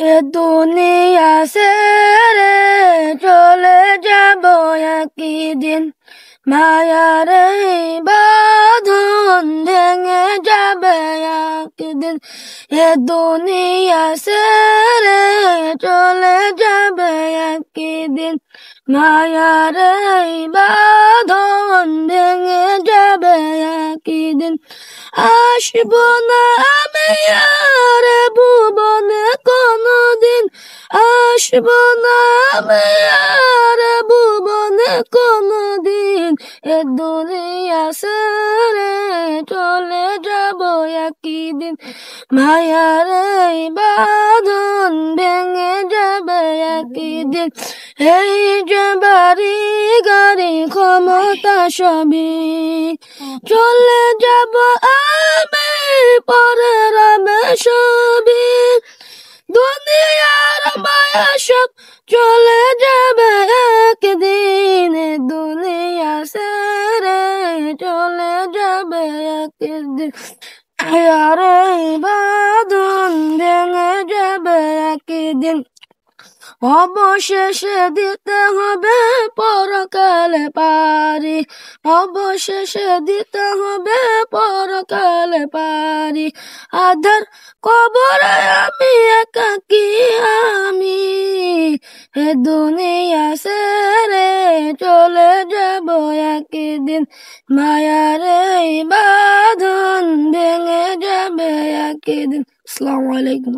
এ দুনিয়া ছেড়ে চলে যাব একদিন, মায়ার এই বাঁধন ভেঙে যাবে একদিন। এ দুনিয়া ছেড়ে চলে যাবে একদিন, মায়ার এই বাঁধন ভেঙে যাবে একদিন। আসব না আমি আর ভুবনে কোনদিন, আসব না আমি আর ভুবনে কোনদিন। এ দুনিয়া ছেড়ে চলে যাব একদিন, মায়ার এই বাঁধন ভেঙে যাবে একদিন। এই যে বাড়ি গাড়ি ক্ষমতা সবই চলে যাব আমি, পরে রবে সবই। দুনিয়ার মায়া সব চলে যাবে একদিন, দুনিয়া ছেড়ে চলে যাবে একদিন। আর এই বাঁধন ভেঙে যাবে একদিন। অবশেষে দিতে হবে পরকালে পারি, অবশেষে দিতে হবে পরকালে পারি। আধার কবরে আমি একাকী আমি, এ দুনিয়া ছেড়ে চলে যাব একদিন, মায়ার এই বাঁধন ভেঙে যাবে একদিন। আসসালামু আলাইকুম।